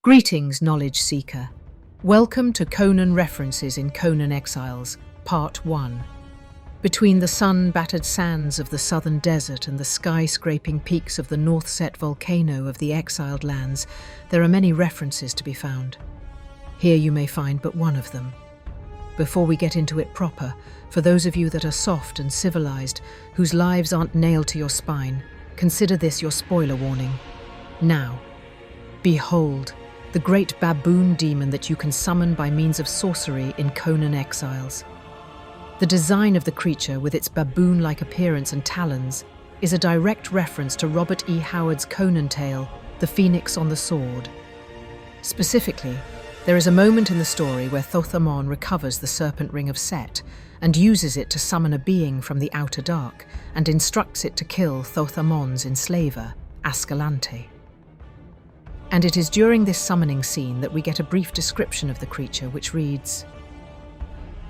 Greetings, knowledge seeker. Welcome to Conan References in Conan Exiles, Part 1. Between the sun-battered sands of the southern desert and the sky-scraping peaks of the north-set volcano of the exiled lands, there are many references to be found. Here you may find but one of them. Before we get into it proper, for those of you that are soft and civilized, whose lives aren't nailed to your spine, consider this your spoiler warning. Now, behold, the great baboon demon that you can summon by means of sorcery in Conan Exiles. The design of the creature, with its baboon-like appearance and talons, is a direct reference to Robert E. Howard's Conan tale, The Phoenix on the Sword. Specifically, there is a moment in the story where Tsotha-lanti recovers the serpent ring of Set and uses it to summon a being from the outer dark and instructs it to kill Tsotha-lanti's enslaver, tsotha-lanti. And it is during this summoning scene that we get a brief description of the creature, which reads,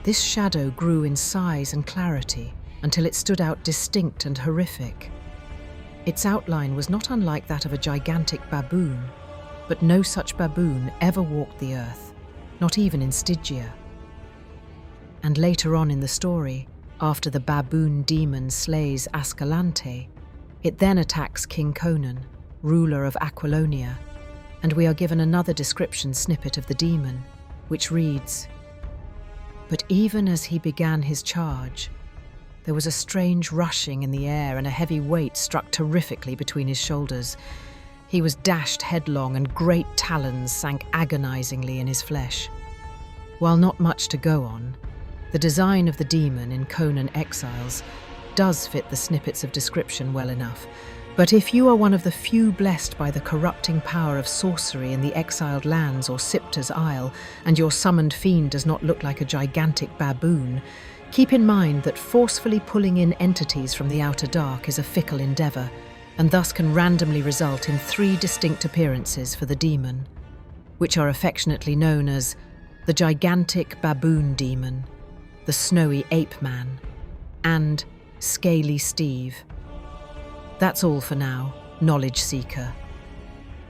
"This shadow grew in size and clarity until it stood out distinct and horrific. Its outline was not unlike that of a gigantic baboon, but no such baboon ever walked the earth, not even in Stygia." And later on in the story, after the baboon demon slays tsotha-lanti, it then attacks King Conan, ruler of Aquilonia, and we are given another description snippet of the demon, which reads, "But even as he began his charge, there was a strange rushing in the air and a heavy weight struck terrifically between his shoulders. He was dashed headlong and great talons sank agonizingly in his flesh." While not much to go on, the design of the demon in Conan Exiles does fit the snippets of description well enough. But if you are one of the few blessed by the corrupting power of sorcery in the exiled lands or Sipta's Isle, and your summoned fiend does not look like a gigantic baboon, keep in mind that forcefully pulling in entities from the outer dark is a fickle endeavour, and thus can randomly result in 3 distinct appearances for the demon, which are affectionately known as the gigantic baboon demon, the snowy ape man, and Scaly Steve. That's all for now, knowledge seeker.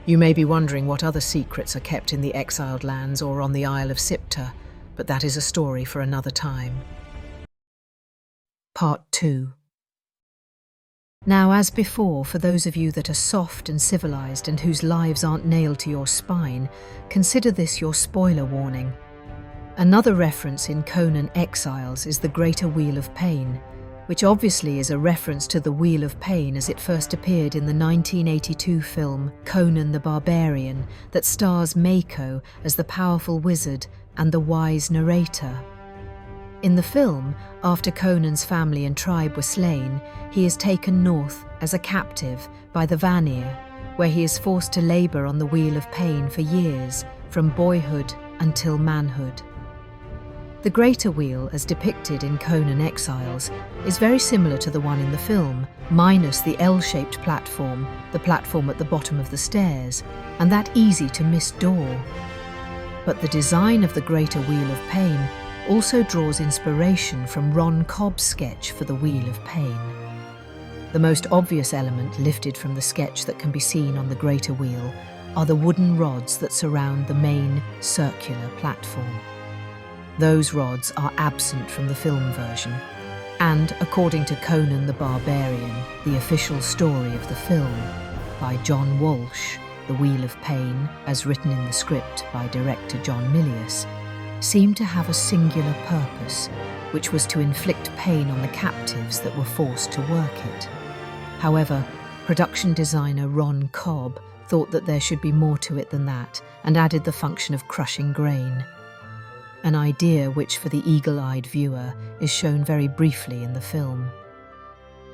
You may be wondering what other secrets are kept in the exiled lands or on the Isle of Sipta, but that is a story for another time. Part 2. Now, as before, for those of you that are soft and civilized and whose lives aren't nailed to your spine, consider this your spoiler warning. Another reference in Conan Exiles is the Greater Wheel of Pain, which obviously is a reference to the Wheel of Pain as it first appeared in the 1982 film Conan the Barbarian that stars Mako as the powerful wizard and the wise narrator. In the film, after Conan's family and tribe were slain, he is taken north as a captive by the Vanir, where he is forced to labour on the Wheel of Pain for years, from boyhood until manhood. The Greater Wheel, as depicted in Conan Exiles, is very similar to the one in the film, minus the L-shaped platform, the platform at the bottom of the stairs, and that easy-to-miss door. But the design of the Greater Wheel of Pain also draws inspiration from Ron Cobb's sketch for the Wheel of Pain. The most obvious element lifted from the sketch that can be seen on the Greater Wheel are the wooden rods that surround the main circular platform. Those rods are absent from the film version, and according to Conan the Barbarian, the official story of the film, by John Walsh, The Wheel of Pain, as written in the script by director John Milius, seemed to have a singular purpose, which was to inflict pain on the captives that were forced to work it. However, production designer Ron Cobb thought that there should be more to it than that, and added the function of crushing grain. An idea which, for the eagle-eyed viewer, is shown very briefly in the film.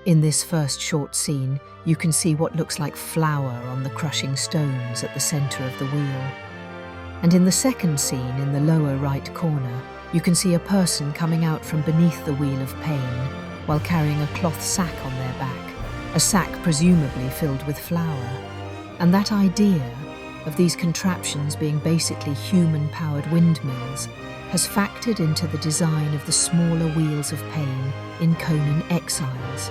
In this first short scene, you can see what looks like flour on the crushing stones at the centre of the wheel. And in the second scene, in the lower right corner, you can see a person coming out from beneath the Wheel of Pain while carrying a cloth sack on their back, a sack presumably filled with flour. And that idea of these contraptions being basically human-powered windmills has factored into the design of the smaller Wheels of Pain in Conan Exiles,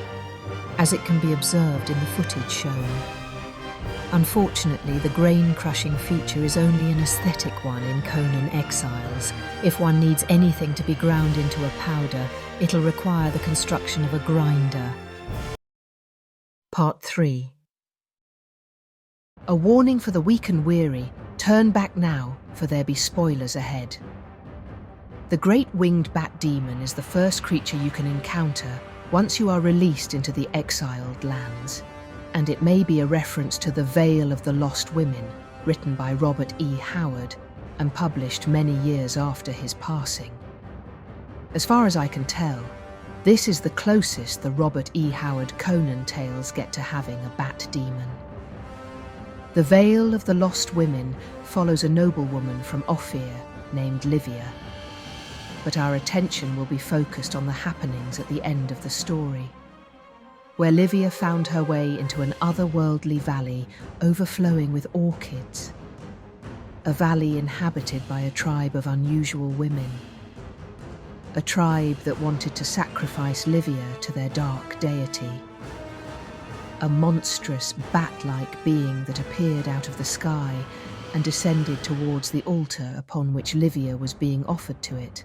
as it can be observed in the footage shown. Unfortunately, the grain-crushing feature is only an aesthetic one in Conan Exiles. If one needs anything to be ground into a powder, it'll require the construction of a grinder. Part 3. A warning for the weak and weary. Turn back now, for there be spoilers ahead. The great winged bat demon is the first creature you can encounter once you are released into the exiled lands. And it may be a reference to The Vale of the Lost Women, written by Robert E. Howard and published many years after his passing. As far as I can tell, this is the closest the Robert E. Howard Conan tales get to having a bat demon. The Vale of the Lost Women follows a noblewoman from Ophir named Livia, but our attention will be focused on the happenings at the end of the story, where Livia found her way into an otherworldly valley overflowing with orchids, a valley inhabited by a tribe of unusual women, a tribe that wanted to sacrifice Livia to their dark deity, a monstrous bat-like being that appeared out of the sky and descended towards the altar upon which Livia was being offered to it.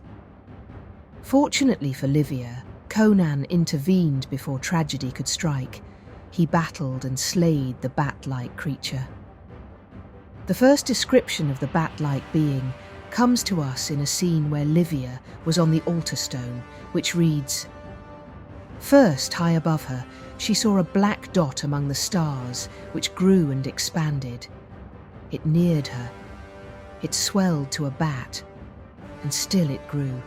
Fortunately for Livia, Conan intervened before tragedy could strike. He battled and slayed the bat-like creature. The first description of the bat-like being comes to us in a scene where Livia was on the altar stone, which reads, "First, high above her, she saw a black dot among the stars, which grew and expanded. It neared her. It swelled to a bat, and still it grew,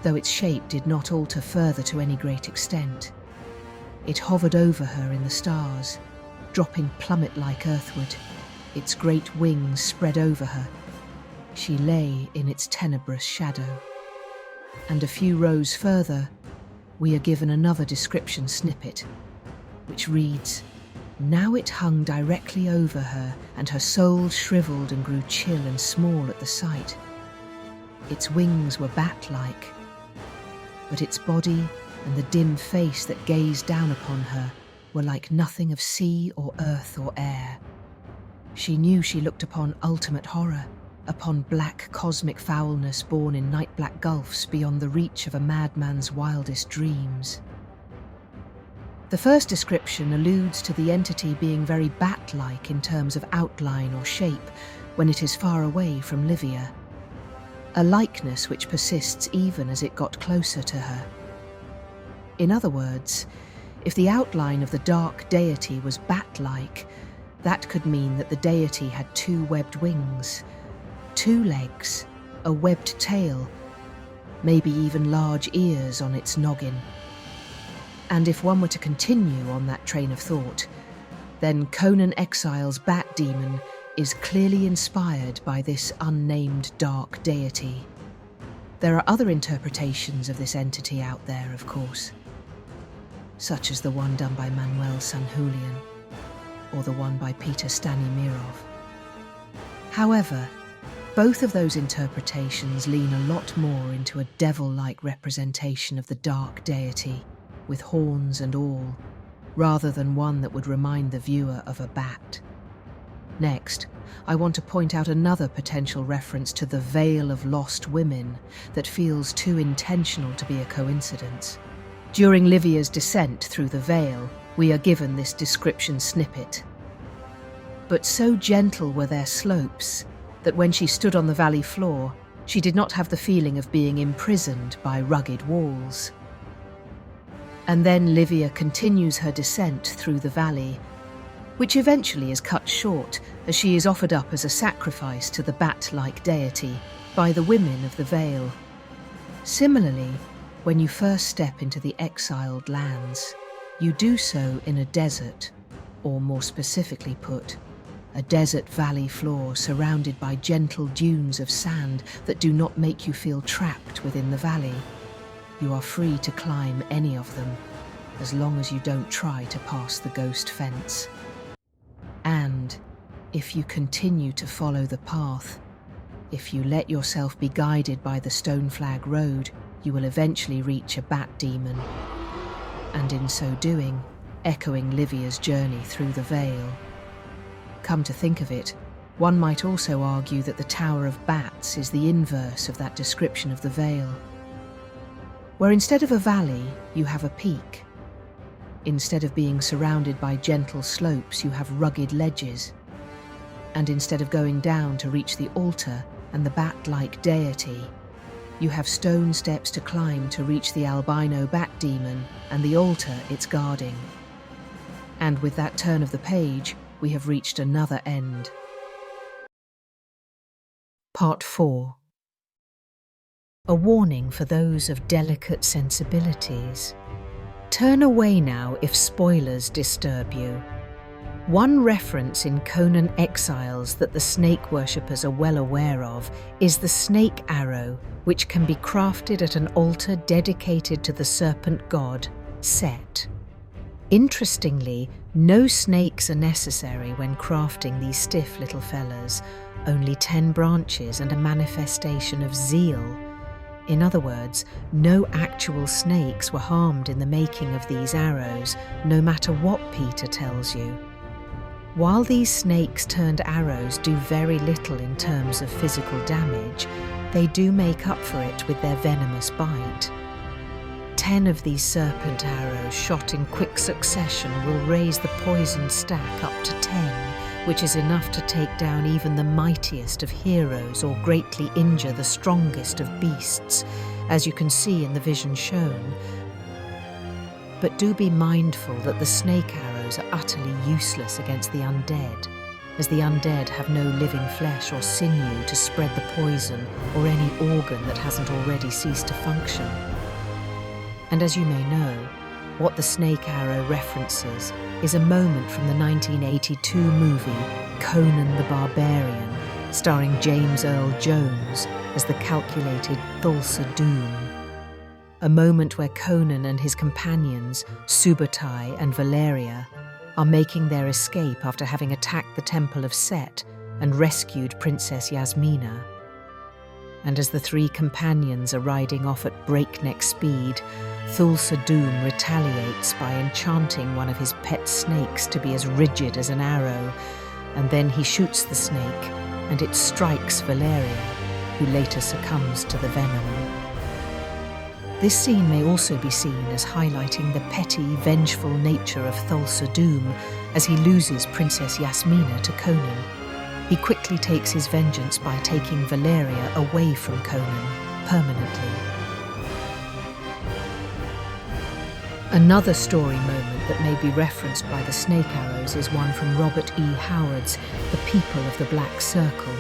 though its shape did not alter further to any great extent. It hovered over her in the stars, dropping plummet-like earthward, its great wings spread over her. She lay in its tenebrous shadow." And a few rows further, we are given another description snippet, which reads, "Now it hung directly over her, and her soul shriveled and grew chill and small at the sight. Its wings were bat-like, but its body and the dim face that gazed down upon her were like nothing of sea or earth or air. She knew she looked upon ultimate horror, upon black cosmic foulness born in night-black gulfs beyond the reach of a madman's wildest dreams." The first description alludes to the entity being very bat-like in terms of outline or shape when it is far away from Livia, a likeness which persists even as it got closer to her. In other words, if the outline of the dark deity was bat-like, that could mean that the deity had two webbed wings, two legs, a webbed tail, maybe even large ears on its noggin. And if one were to continue on that train of thought, then Conan Exiles' bat demon is clearly inspired by this unnamed dark deity. There are other interpretations of this entity out there, of course, such as the one done by Manuel Sanjulian or the one by Peter Stanimirov. However, both of those interpretations lean a lot more into a devil-like representation of the dark deity, with horns and all, rather than one that would remind the viewer of a bat. Next, I want to point out another potential reference to the Vale of Lost Women that feels too intentional to be a coincidence. During Livia's descent through the Vale, we are given this description snippet. But so gentle were their slopes that when she stood on the valley floor, she did not have the feeling of being imprisoned by rugged walls. And then Livia continues her descent through the valley, which eventually is cut short as she is offered up as a sacrifice to the bat-like deity by the women of the Vale. Similarly, when you first step into the exiled lands, you do so in a desert, or more specifically put, a desert valley floor surrounded by gentle dunes of sand that do not make you feel trapped within the valley. You are free to climb any of them, as long as you don't try to pass the ghost fence. And if you continue to follow the path, if you let yourself be guided by the Stone Flag Road, you will eventually reach a bat demon, and in so doing, echoing Livia's journey through the Vale. Come to think of it, one might also argue that the Tower of Bats is the inverse of that description of the Vale, where instead of a valley, you have a peak. Instead of being surrounded by gentle slopes, you have rugged ledges. And instead of going down to reach the altar and the bat-like deity, you have stone steps to climb to reach the albino bat demon and the altar it's guarding. And with that turn of the page, we have reached another end. Part 4. A warning for those of delicate sensibilities. Turn away now if spoilers disturb you. One reference in Conan Exiles that the snake worshippers are well aware of is the snake arrow, which can be crafted at an altar dedicated to the serpent god, Set. Interestingly, no snakes are necessary when crafting these stiff little fellas, only 10 branches and a manifestation of zeal. In other words, no actual snakes were harmed in the making of these arrows, no matter what Peter tells you. While these snakes-turned arrows do very little in terms of physical damage, they do make up for it with their venomous bite. 10 of these serpent arrows shot in quick succession will raise the poison stack up to 10, which is enough to take down even the mightiest of heroes or greatly injure the strongest of beasts, as you can see in the vision shown. But do be mindful that the snake arrows are utterly useless against the undead, as the undead have no living flesh or sinew to spread the poison or any organ that hasn't already ceased to function. And as you may know, what the snake arrow references is a moment from the 1982 movie Conan the Barbarian, starring James Earl Jones as the calculated Thulsa-Doom. A moment where Conan and his companions, Subutai and Valeria, are making their escape after having attacked the temple of Set and rescued Princess Yasmina. And as the 3 companions are riding off at breakneck speed, Thulsa-Doom retaliates by enchanting one of his pet snakes to be as rigid as an arrow, and then he shoots the snake, and it strikes Valeria, who later succumbs to the venom. This scene may also be seen as highlighting the petty, vengeful nature of Thulsa-Doom as he loses Princess Yasmina to Conan. He quickly takes his vengeance by taking Valeria away from Conan permanently. Another story moment that may be referenced by the snake arrows is one from Robert E. Howard's The People of the Black Circle.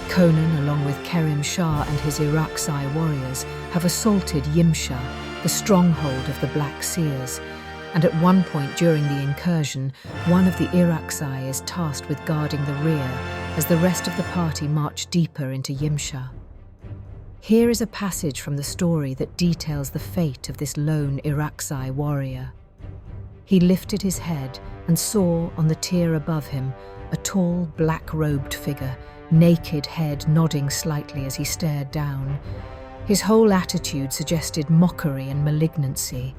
Conan, along with Kerim Shah and his Irakzai warriors, have assaulted Yimsha, the stronghold of the Black Seers, and at one point during the incursion, one of the Irakzai is tasked with guarding the rear as the rest of the party march deeper into Yimsha. Here is a passage from the story that details the fate of this lone Irakzai warrior. He lifted his head and saw on the tier above him a tall, black-robed figure, naked head nodding slightly as he stared down. His whole attitude suggested mockery and malignancy.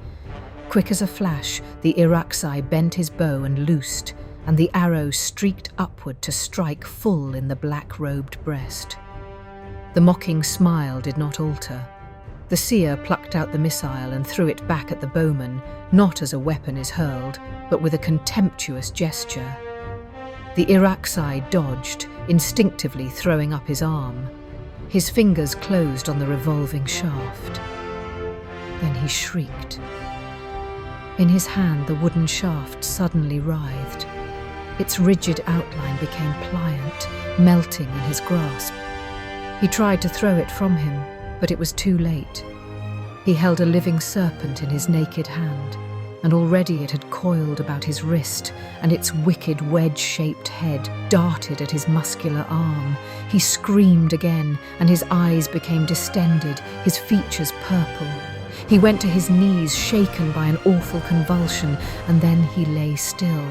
Quick as a flash, the Irakzai bent his bow and loosed, and the arrow streaked upward to strike full in the black-robed breast. The mocking smile did not alter. The seer plucked out the missile and threw it back at the bowman, not as a weapon is hurled, but with a contemptuous gesture. The Irakzai dodged, instinctively throwing up his arm. His fingers closed on the revolving shaft. Then he shrieked. In his hand, the wooden shaft suddenly writhed. Its rigid outline became pliant, melting in his grasp. He tried to throw it from him, but it was too late. He held a living serpent in his naked hand, and already it had coiled about his wrist, and its wicked wedge-shaped head darted at his muscular arm. He screamed again, and his eyes became distended, his features purple. He went to his knees, shaken by an awful convulsion, and then he lay still.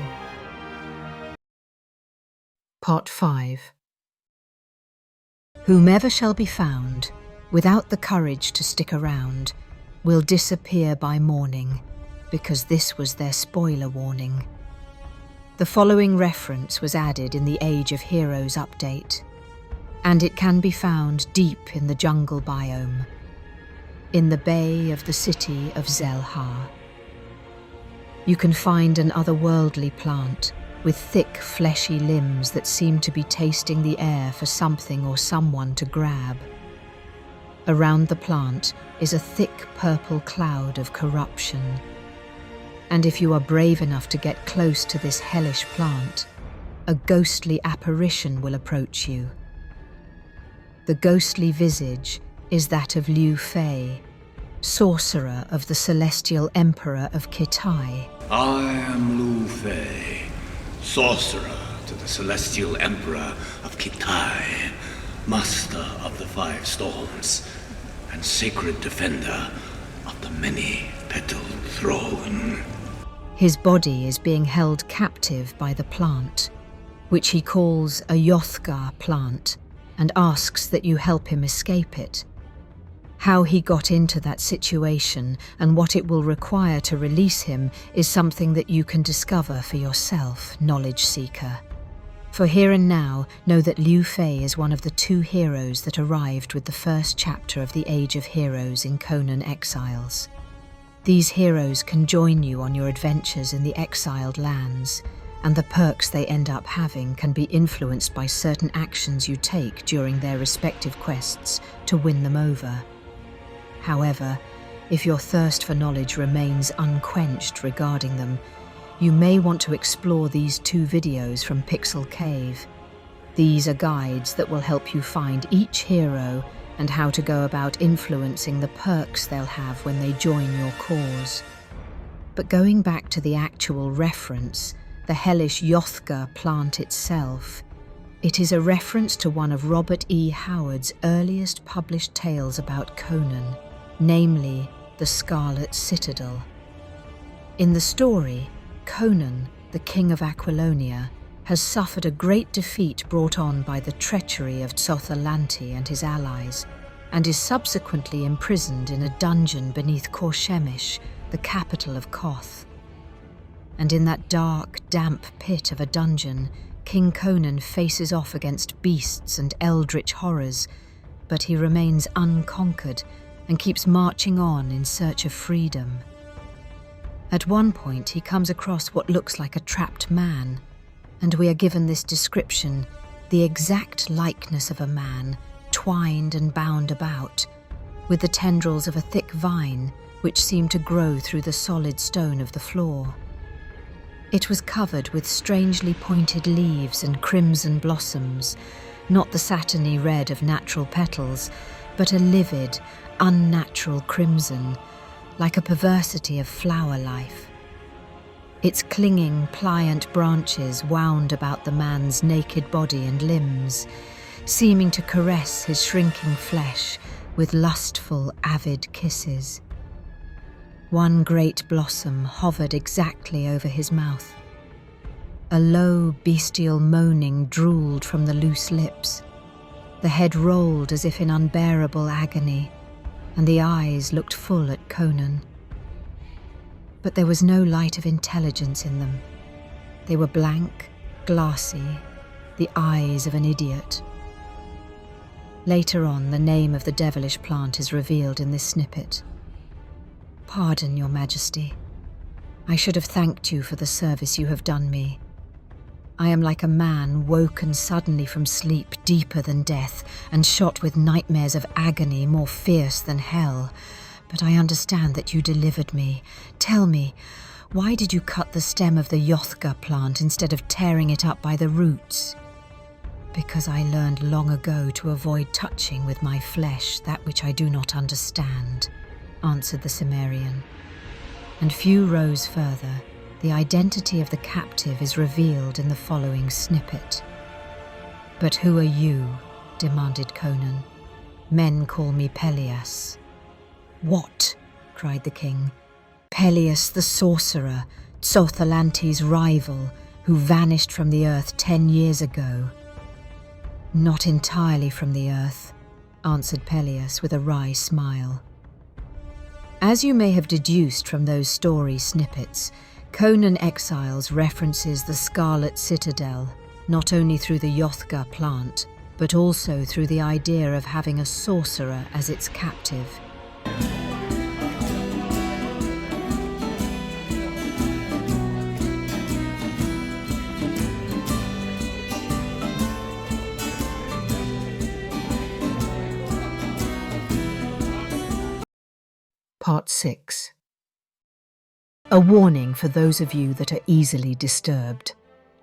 Part 5. Whomever shall be found, without the courage to stick around, will disappear by morning, because this was their spoiler warning. The following reference was added in the Age of Heroes update, and it can be found deep in the jungle biome, in the bay of the city of Zelha. You can find an otherworldly plant with thick, fleshy limbs that seem to be tasting the air for something or someone to grab. Around the plant is a thick purple cloud of corruption. And if you are brave enough to get close to this hellish plant, a ghostly apparition will approach you. The ghostly visage is that of Liu Fei, sorcerer of the Celestial Emperor of Kitai. I am Liu Fei, sorcerer to the Celestial Emperor of Kitai, master of the 5 storms, and sacred defender of the many-petaled throne. His body is being held captive by the plant, which he calls a Yothgar plant, and asks that you help him escape it. How he got into that situation and what it will require to release him is something that you can discover for yourself, knowledge seeker. For here and now, know that Liu Fei is one of the 2 heroes that arrived with the first chapter of the Age of Heroes in Conan Exiles. These heroes can join you on your adventures in the exiled lands, and the perks they end up having can be influenced by certain actions you take during their respective quests to win them over. However, if your thirst for knowledge remains unquenched regarding them, you may want to explore these 2 videos from Pixel Cave. These are guides that will help you find each hero and how to go about influencing the perks they'll have when they join your cause. But going back to the actual reference, the hellish Yothgar plant itself, it is a reference to one of Robert E. Howard's earliest published tales about Conan, namely the Scarlet Citadel. In the story, Conan, the king of Aquilonia, has suffered a great defeat brought on by the treachery of Tsotha-lanti and his allies, and is subsequently imprisoned in a dungeon beneath Korshemish, the capital of Koth. And in that dark, damp pit of a dungeon, King Conan faces off against beasts and eldritch horrors, but he remains unconquered and keeps marching on in search of freedom. At one point, he comes across what looks like a trapped man, and we are given this description, the exact likeness of a man, twined and bound about, with the tendrils of a thick vine which seemed to grow through the solid stone of the floor. It was covered with strangely pointed leaves and crimson blossoms, not the satiny red of natural petals, but a livid, unnatural crimson, like a perversity of flower life. Its clinging, pliant branches wound about the man's naked body and limbs, seeming to caress his shrinking flesh with lustful, avid kisses. One great blossom hovered exactly over his mouth. A low, bestial moaning drooled from the loose lips. The head rolled as if in unbearable agony, and the eyes looked full at Conan. But there was no light of intelligence in them. They were blank, glassy, the eyes of an idiot. Later on, the name of the devilish plant is revealed in this snippet. Pardon, Your Majesty. I should have thanked you for the service you have done me. I am like a man woken suddenly from sleep deeper than death and shot with nightmares of agony more fierce than hell. But I understand that you delivered me. Tell me, why did you cut the stem of the Yothgar plant instead of tearing it up by the roots? Because I learned long ago to avoid touching with my flesh that which I do not understand, answered the Cimmerian. And few rows further, the identity of the captive is revealed in the following snippet. But who are you? Demanded Conan. Men call me Peleus. What? Cried the king. Peleus the sorcerer, tsotha-lanti's rival, who vanished from the earth 10 years ago. Not entirely from the earth, answered Peleus with a wry smile. As you may have deduced from those story snippets, Conan Exiles references the Scarlet Citadel, not only through the Yothga plant, but also through the idea of having a sorcerer as its captive. Part 6. A warning for those of you that are easily disturbed.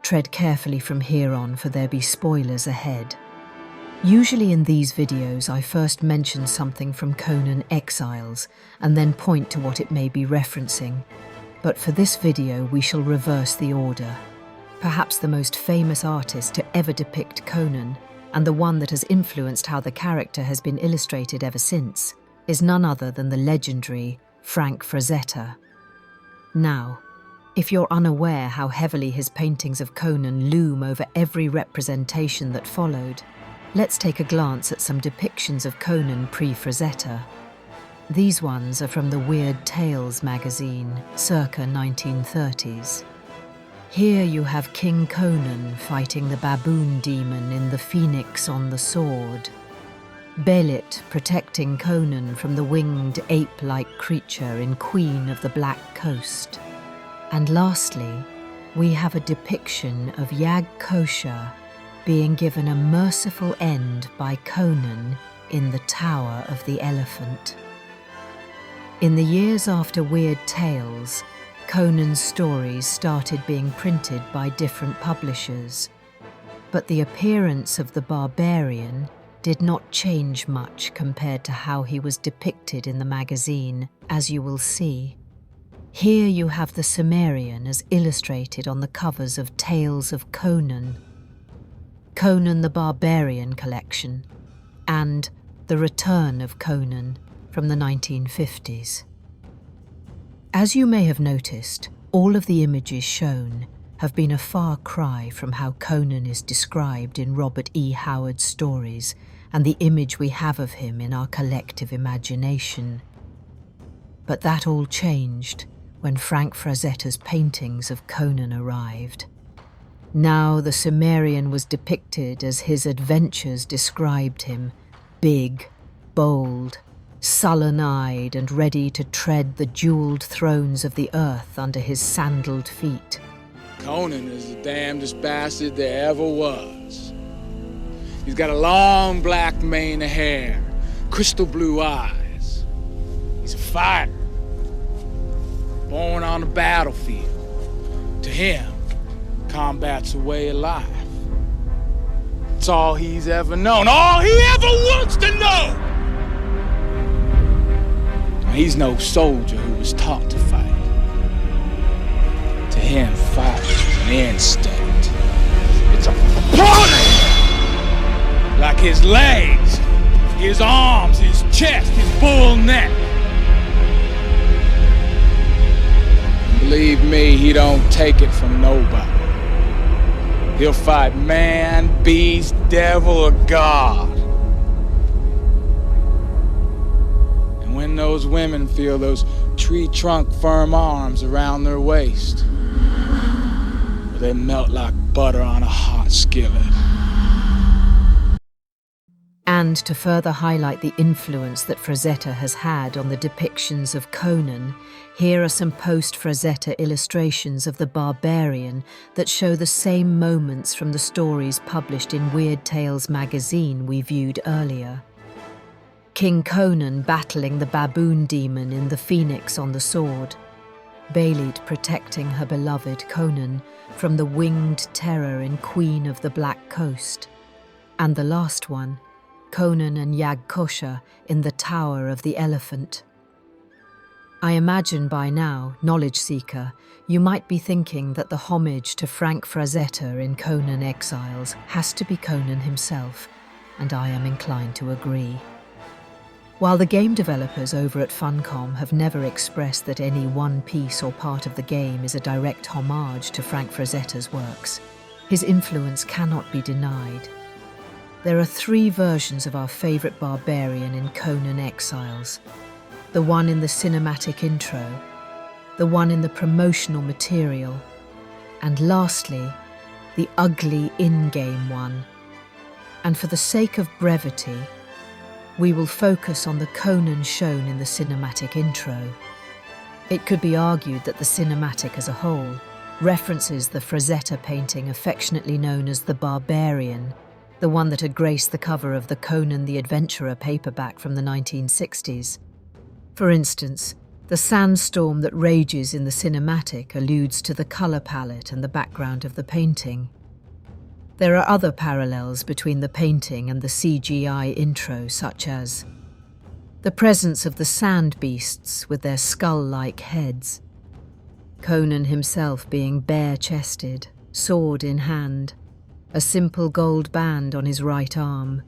Tread carefully from here on, for there be spoilers ahead. Usually in these videos I first mention something from Conan Exiles and then point to what it may be referencing. But for this video we shall reverse the order. Perhaps the most famous artist to ever depict Conan, and the one that has influenced how the character has been illustrated ever since, is none other than the legendary Frank Frazetta. Now, if you're unaware how heavily his paintings of Conan loom over every representation that followed, let's take a glance at some depictions of Conan pre-Frazetta. These ones are from the Weird Tales magazine, circa 1930s. Here you have King Conan fighting the baboon demon in The Phoenix on the Sword, Belit protecting Conan from the winged ape-like creature in Queen of the Black Coast. And lastly, we have a depiction of Yag-Kosha being given a merciful end by Conan in the Tower of the Elephant. In the years after Weird Tales, Conan's stories started being printed by different publishers, but the appearance of the barbarian did not change much compared to how he was depicted in the magazine, as you will see. Here you have the Cimmerian as illustrated on the covers of Tales of Conan, Conan the Barbarian collection, and The Return of Conan from the 1950s. As you may have noticed, all of the images shown have been a far cry from how Conan is described in Robert E. Howard's stories and the image we have of him in our collective imagination. But that all changed when Frank Frazetta's paintings of Conan arrived. Now the Cimmerian was depicted as his adventures described him, big, bold, sullen-eyed and ready to tread the jewelled thrones of the earth under his sandaled feet. Conan is the damnedest bastard there ever was. He's got a long black mane of hair, crystal blue eyes. He's a fighter, born on the battlefield. To him, combat's a way of life. It's all he's ever known, all he ever wants to know! He's no soldier who was taught to fight. To him, fight is an instinct. It's a part of him. Like his legs, his arms, his chest, his bull neck. Believe me, he don't take it from nobody. He'll fight man, beast, devil, or God. And when those women feel those tree trunk firm arms around their waist, they melt like butter on a hot skillet. And to further highlight the influence that Frazetta has had on the depictions of Conan, here are some post-Frazetta illustrations of the barbarian that show the same moments from the stories published in Weird Tales magazine we viewed earlier. King Conan battling the baboon demon in The Phoenix on the Sword, Belit protecting her beloved Conan from the winged terror in Queen of the Black Coast, and the last one, Conan and Yag-Kosha in the Tower of the Elephant. I imagine by now, knowledge seeker, you might be thinking that the homage to Frank Frazetta in Conan Exiles has to be Conan himself, and I am inclined to agree. While the game developers over at Funcom have never expressed that any one piece or part of the game is a direct homage to Frank Frazetta's works, his influence cannot be denied. There are 3 versions of our favourite barbarian in Conan Exiles. The one in the cinematic intro, the one in the promotional material, and lastly, the ugly in-game one. And for the sake of brevity, we will focus on the Conan shown in the cinematic intro. It could be argued that the cinematic as a whole references the Frazetta painting affectionately known as the Barbarian, the one that had graced the cover of the Conan the Adventurer paperback from the 1960s. For instance, the sandstorm that rages in the cinematic alludes to the colour palette and the background of the painting. There are other parallels between the painting and the CGI intro, such as the presence of the sand beasts with their skull-like heads, Conan himself being bare-chested, sword in hand, a simple gold band on his right arm,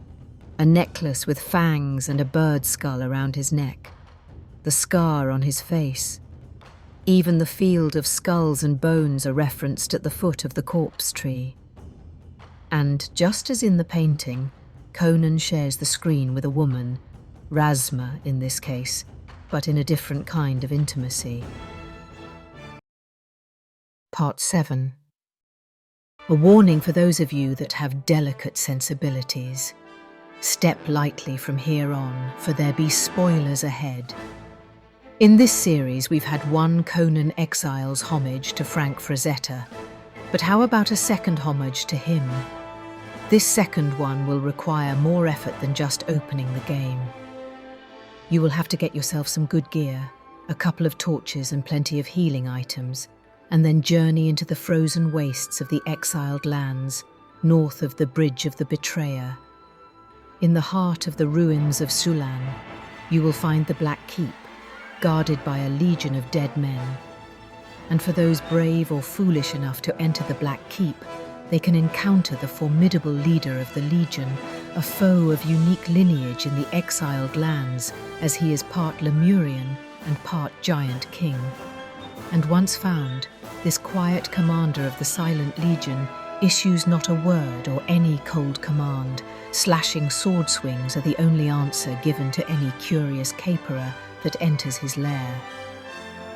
a necklace with fangs and a bird skull around his neck, the scar on his face. Even the field of skulls and bones are referenced at the foot of the corpse tree. And just as in the painting, Conan shares the screen with a woman, Razma in this case, but in a different kind of intimacy. Part 7. A warning for those of you that have delicate sensibilities. Step lightly from here on, for there be spoilers ahead. In this series, we've had one Conan Exiles homage to Frank Frazetta, but how about a second homage to him? This second one will require more effort than just opening the game. You will have to get yourself some good gear, a couple of torches and plenty of healing items, and then journey into the frozen wastes of the exiled lands, north of the Bridge of the Betrayer. In the heart of the ruins of Sulan, you will find the Black Keep, guarded by a legion of dead men. And for those brave or foolish enough to enter the Black Keep, they can encounter the formidable leader of the Legion, a foe of unique lineage in the exiled lands, as he is part Lemurian and part Giant King. And once found, this quiet commander of the Silent Legion issues not a word or any cold command. Slashing sword swings are the only answer given to any curious caperer that enters his lair.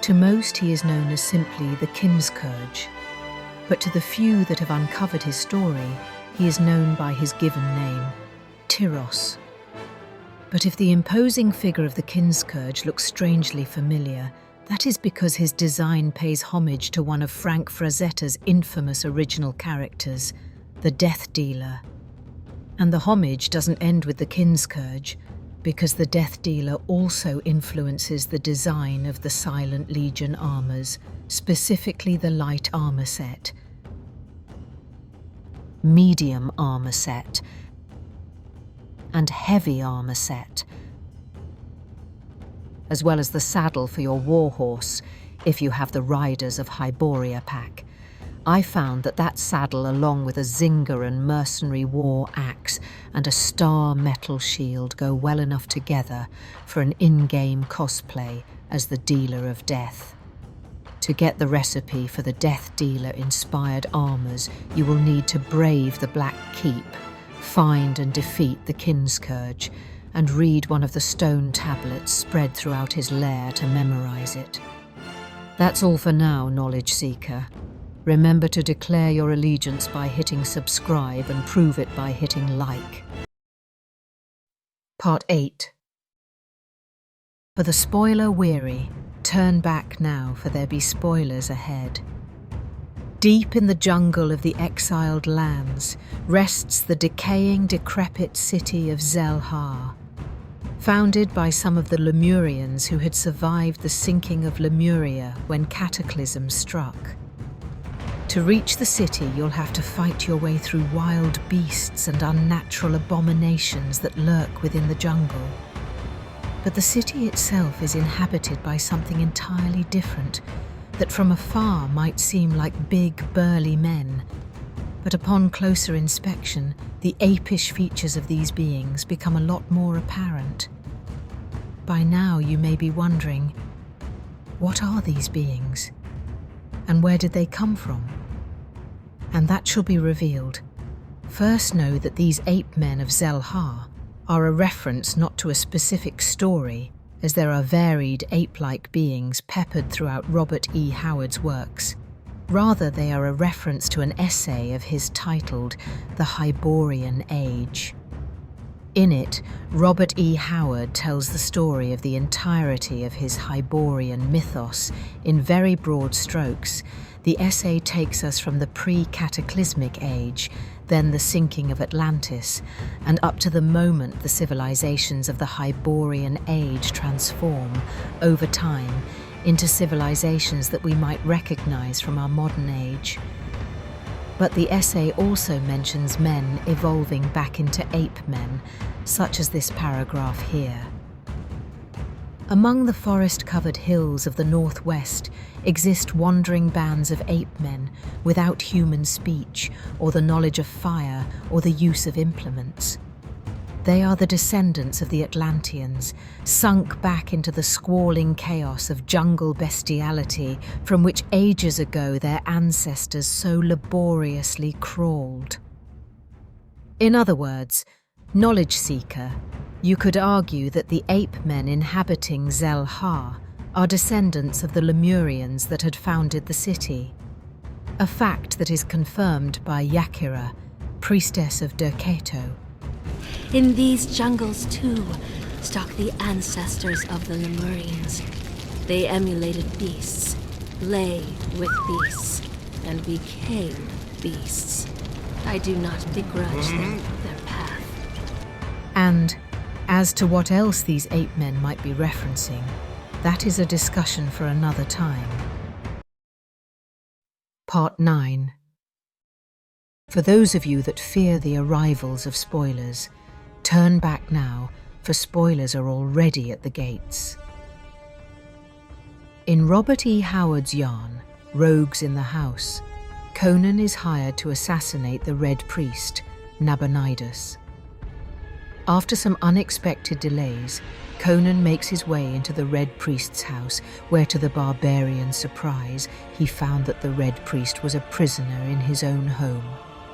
To most, he is known as simply the Kinscourge, but to the few that have uncovered his story, he is known by his given name, Tyros. But if the imposing figure of the Kinscourge looks strangely familiar, that is because his design pays homage to one of Frank Frazetta's infamous original characters, the Death Dealer. And the homage doesn't end with the Kinscourge, because the Death Dealer also influences the design of the Silent Legion armors, specifically the light armor set, medium armor set, and heavy armor set, as well as the saddle for your warhorse if you have the Riders of Hyboria pack. I found that saddle, along with a Zinger and mercenary war axe and a star metal shield, go well enough together for an in-game cosplay as the Dealer of Death. To get the recipe for the Death Dealer-inspired armours, you will need to brave the Black Keep, find and defeat the Kinscourge, and read one of the stone tablets spread throughout his lair to memorise it. That's all for now, Knowledge Seeker. Remember to declare your allegiance by hitting subscribe and prove it by hitting like. Part 8. For the spoiler-weary, turn back now, for there be spoilers ahead. Deep in the jungle of the exiled lands rests the decaying, decrepit city of Zelhar, founded by some of the Lemurians who had survived the sinking of Lemuria when Cataclysm struck. To reach the city, you'll have to fight your way through wild beasts and unnatural abominations that lurk within the jungle. But the city itself is inhabited by something entirely different, that from afar might seem like big, burly men. But upon closer inspection, the apish features of these beings become a lot more apparent. By now you may be wondering, what are these beings? And where did they come from? And that shall be revealed. First, know that these ape men of Zelhar are a reference not to a specific story, as there are varied ape-like beings peppered throughout Robert E. Howard's works. Rather, they are a reference to an essay of his titled The Hyborian Age. In it, Robert E. Howard tells the story of the entirety of his Hyborian mythos in very broad strokes. The essay takes us from the pre-cataclysmic age, then the sinking of Atlantis, and up to the moment the civilizations of the Hyborian Age transform, over time, into civilizations that we might recognize from our modern age. But the essay also mentions men evolving back into ape men, such as this paragraph here. Among the forest-covered hills of the northwest exist wandering bands of ape men without human speech or the knowledge of fire or the use of implements. They are the descendants of the Atlanteans, sunk back into the squalling chaos of jungle bestiality from which ages ago their ancestors so laboriously crawled. In other words, knowledge seeker, you could argue that the ape men inhabiting Zel-Ha are descendants of the Lemurians that had founded the city, a fact that is confirmed by Yakira, priestess of Derketo. In these jungles, too, stalk the ancestors of the Lemurians. They emulated beasts, lay with beasts, and became beasts. I do not begrudge them their path. And as to what else these ape men might be referencing, that is a discussion for another time. Part 9. For those of you that fear the arrivals of spoilers, turn back now, for spoilers are already at the gates. In Robert E. Howard's yarn, Rogues in the House, Conan is hired to assassinate the Red Priest, Nabonidus. After some unexpected delays, Conan makes his way into the Red Priest's house, where to the barbarian's surprise, he found that the Red Priest was a prisoner in his own home,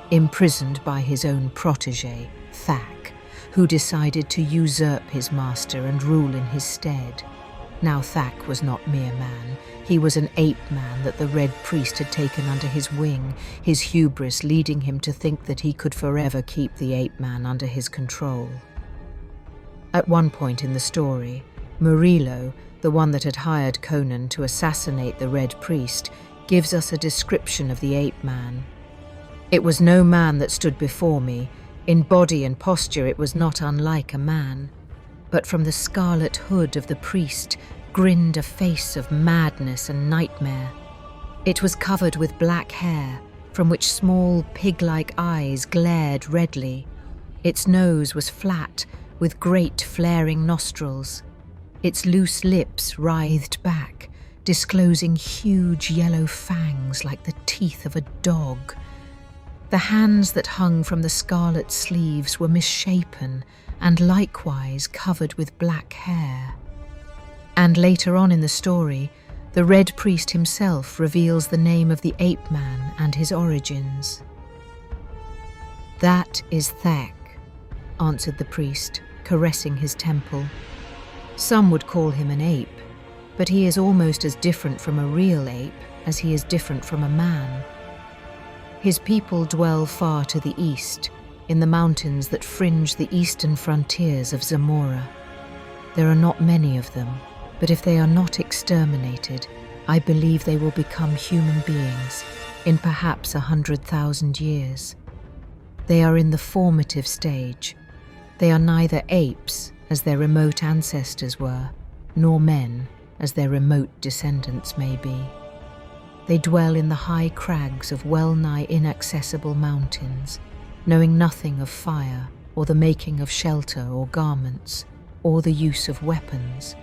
imprisoned by his own protege, Thak, who decided to usurp his master and rule in his stead. Now Thak was not mere man, he was an ape man that the Red Priest had taken under his wing, his hubris leading him to think that he could forever keep the ape man under his control. At one point in the story, Murillo, the one that had hired Conan to assassinate the Red Priest, gives us a description of the ape man. It was no man that stood before me. In body and posture it was not unlike a man, but from the scarlet hood of the priest grinned a face of madness and nightmare. It was covered with black hair, from which small pig-like eyes glared redly. Its nose was flat, with great flaring nostrils. Its loose lips writhed back, disclosing huge yellow fangs like the teeth of a dog. The hands that hung from the scarlet sleeves were misshapen and likewise covered with black hair. And later on in the story, the Red Priest himself reveals the name of the ape man and his origins. "That is Thak," answered the priest, caressing his temple. "Some would call him an ape, but he is almost as different from a real ape as he is different from a man. His people dwell far to the east, in the mountains that fringe the eastern frontiers of Zamora. There are not many of them, but if they are not exterminated, I believe they will become human beings in perhaps 100,000 years. They are in the formative stage. They are neither apes, as their remote ancestors were, nor men, as their remote descendants may be. They dwell in the high crags of well-nigh inaccessible mountains, knowing nothing of fire or the making of shelter or garments, or the use of weapons.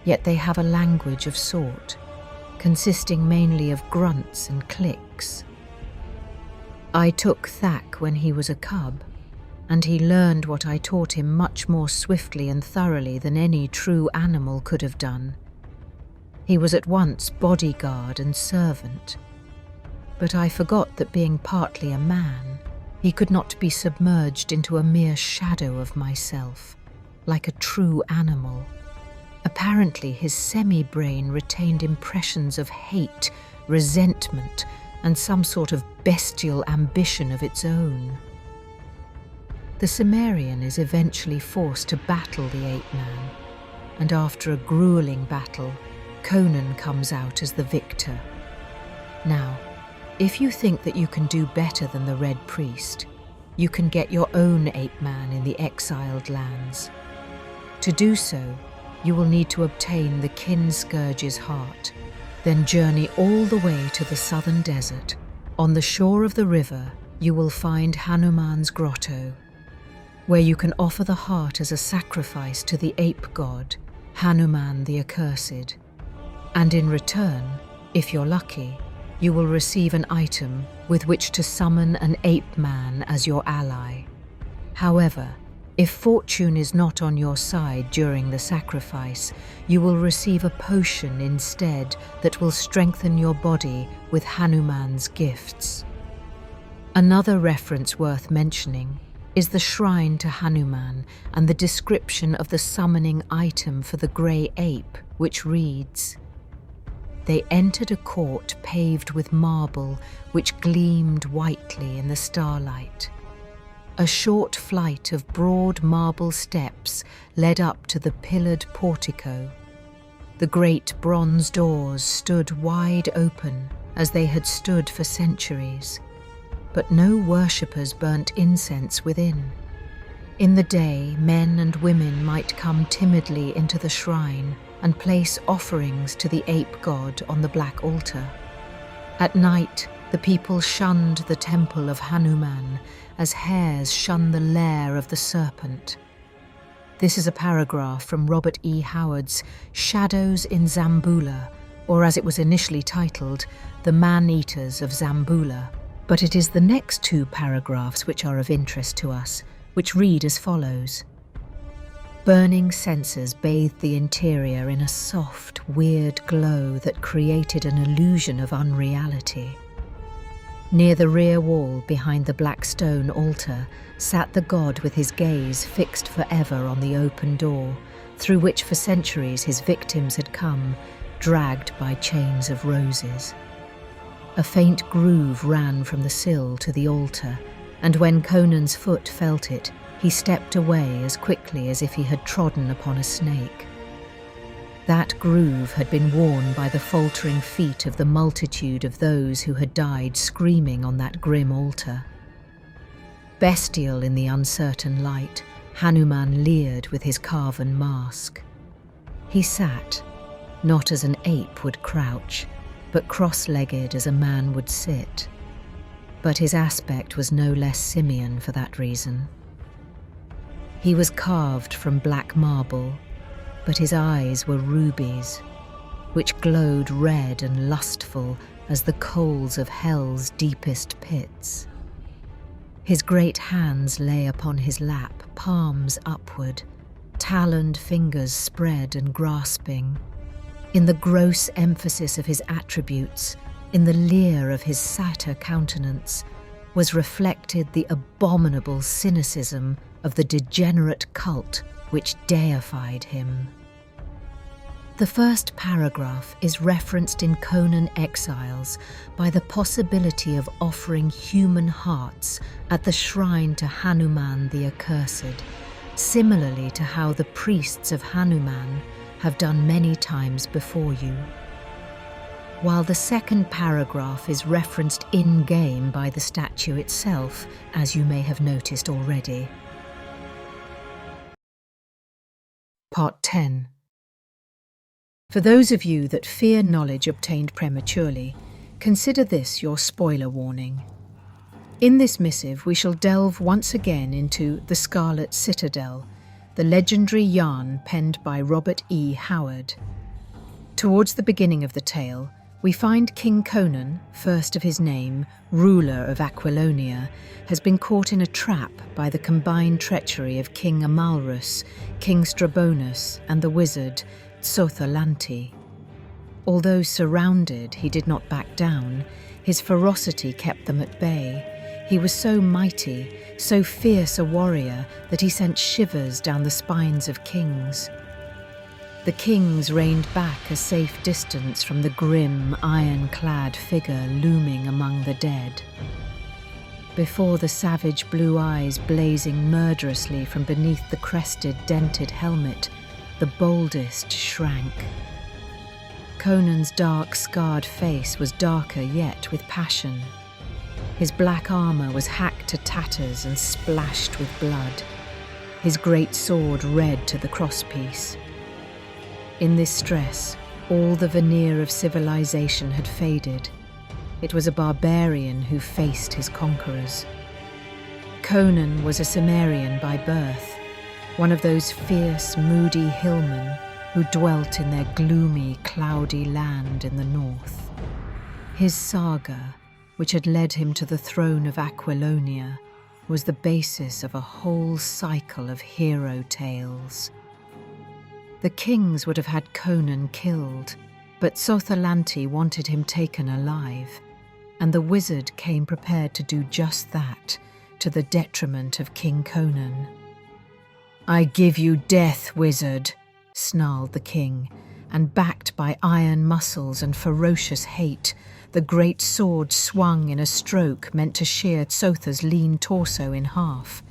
Yet they have a language of sort, consisting mainly of grunts and clicks. I took Thak when he was a cub, and he learned what I taught him much more swiftly and thoroughly than any true animal could have done. He was at once bodyguard and servant, but I forgot that being partly a man, he could not be submerged into a mere shadow of myself, like a true animal. Apparently, his semi-brain retained impressions of hate, resentment, and some sort of bestial ambition of its own. The Cimmerian is eventually forced to battle the ape-man, and after a grueling battle, Conan comes out as the victor. Now, if you think that you can do better than the Red Priest, you can get your own ape-man in the exiled lands. To do so, you will need to obtain the Kin Scourge's heart, then journey all the way to the southern desert. On the shore of the river, you will find Hanuman's grotto, where you can offer the heart as a sacrifice to the ape god, Hanuman the Accursed. And in return, if you're lucky, you will receive an item with which to summon an ape man as your ally. However, if fortune is not on your side during the sacrifice, you will receive a potion instead that will strengthen your body with Hanuman's gifts. Another reference worth mentioning is the shrine to Hanuman and the description of the summoning item for the grey ape, which reads, "They entered a court paved with marble, which gleamed whitely in the starlight. A short flight of broad marble steps led up to the pillared portico. The great bronze doors stood wide open as they had stood for centuries, but no worshippers burnt incense within. In the day, men and women might come timidly into the shrine and place offerings to the ape god on the black altar. At night, the people shunned the temple of Hanuman as hares shun the lair of the serpent." This is a paragraph from Robert E. Howard's Shadows in Zambula, or as it was initially titled, The Man-Eaters of Zambula. But it is the next two paragraphs which are of interest to us, which read as follows. "Burning censers bathed the interior in a soft, weird glow that created an illusion of unreality. Near the rear wall behind the black stone altar sat the god with his gaze fixed forever on the open door, through which for centuries his victims had come, dragged by chains of roses. A faint groove ran from the sill to the altar, and when Conan's foot felt it, he stepped away as quickly as if he had trodden upon a snake. That groove had been worn by the faltering feet of the multitude of those who had died screaming on that grim altar. Bestial in the uncertain light, Hanuman leered with his carven mask. He sat, not as an ape would crouch, but cross-legged as a man would sit. But his aspect was no less simian for that reason. He was carved from black marble, but his eyes were rubies, which glowed red and lustful as the coals of hell's deepest pits. His great hands lay upon his lap, palms upward, taloned fingers spread and grasping. In the gross emphasis of his attributes, in the leer of his satyr countenance, was reflected the abominable cynicism of the degenerate cult which deified him. The first paragraph is referenced in Conan Exiles by the possibility of offering human hearts at the shrine to Hanuman the Accursed, similarly to how the priests of Hanuman have done many times before you. While the second paragraph is referenced in-game by the statue itself, as you may have noticed already. Part 10. For those of you that fear knowledge obtained prematurely, consider this your spoiler warning. In this missive we shall delve once again into The Scarlet Citadel, the legendary yarn penned by Robert E. Howard. Towards the beginning of the tale, we find King Conan, first of his name, ruler of Aquilonia, has been caught in a trap by the combined treachery of King Amalrus, King Strabonus, and the wizard Tsotha-lanti. Although surrounded, he did not back down. His ferocity kept them at bay. He was so mighty, so fierce a warrior, that he sent shivers down the spines of kings. The kings reined back a safe distance from the grim, iron-clad figure looming among the dead. Before the savage blue eyes blazing murderously from beneath the crested, dented helmet, the boldest shrank. Conan's dark, scarred face was darker yet with passion. His black armor was hacked to tatters and splashed with blood, his great sword red to the crosspiece. In this stress, all the veneer of civilization had faded. It was a barbarian who faced his conquerors. Conan was a Cimmerian by birth, one of those fierce, moody hillmen who dwelt in their gloomy, cloudy land in the north. His saga, which had led him to the throne of Aquilonia, was the basis of a whole cycle of hero tales. The kings would have had Conan killed, but Tsotha-lanti wanted him taken alive, and the wizard came prepared to do just that, to the detriment of King Conan. "I give you death, wizard," snarled the king, and backed by iron muscles and ferocious hate, the great sword swung in a stroke meant to shear Tsotha's lean torso in half.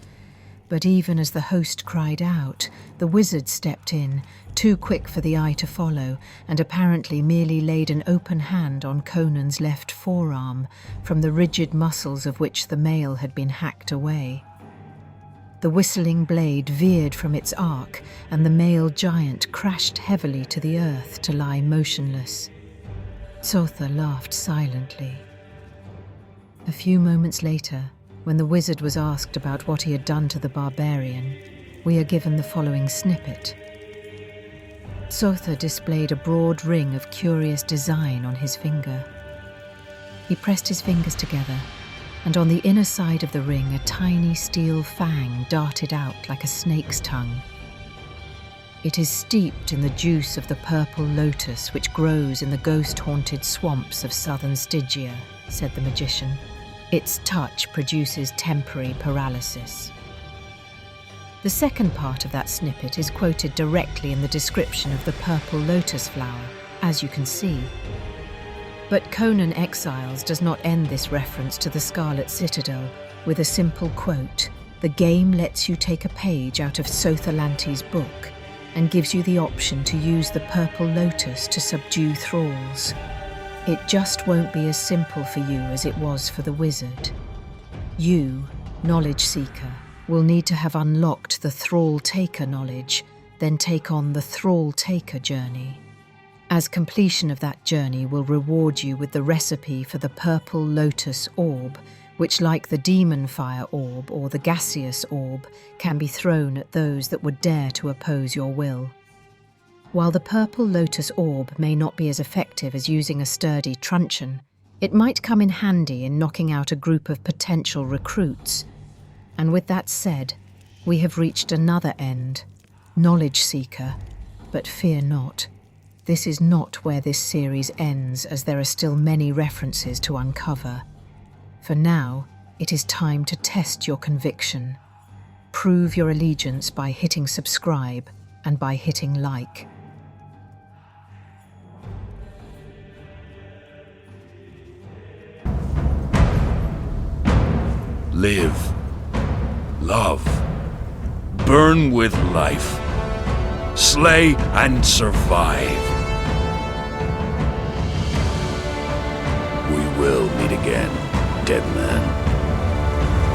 But even as the host cried out, the wizard stepped in, too quick for the eye to follow, and apparently merely laid an open hand on Conan's left forearm, from the rigid muscles of which the mail had been hacked away. The whistling blade veered from its arc, and the male giant crashed heavily to the earth to lie motionless. Tsotha laughed silently. A few moments later, when the wizard was asked about what he had done to the barbarian, we are given the following snippet. Tsotha displayed a broad ring of curious design on his finger. He pressed his fingers together, and on the inner side of the ring a tiny steel fang darted out like a snake's tongue. "It is steeped in the juice of the purple lotus which grows in the ghost-haunted swamps of southern Stygia," said the magician. "Its touch produces temporary paralysis." The second part of that snippet is quoted directly in the description of the purple lotus flower, as you can see. But Conan Exiles does not end this reference to the Scarlet Citadel with a simple quote. The game lets you take a page out of tsotha-lanti's book and gives you the option to use the purple lotus to subdue thralls. It just won't be as simple for you as it was for the wizard. You, knowledge seeker, will need to have unlocked the thrall-taker knowledge, then take on the thrall-taker journey. As completion of that journey will reward you with the recipe for the purple lotus orb, which, like the demon fire orb or the gaseous orb, can be thrown at those that would dare to oppose your will. While the purple lotus orb may not be as effective as using a sturdy truncheon, it might come in handy in knocking out a group of potential recruits. And with that said, we have reached another end, knowledge seeker, but fear not. This is not where this series ends, as there are still many references to uncover. For now, it is time to test your conviction. Prove your allegiance by hitting subscribe and by hitting like. Live, love, burn with life, slay and survive. We will meet again, dead man.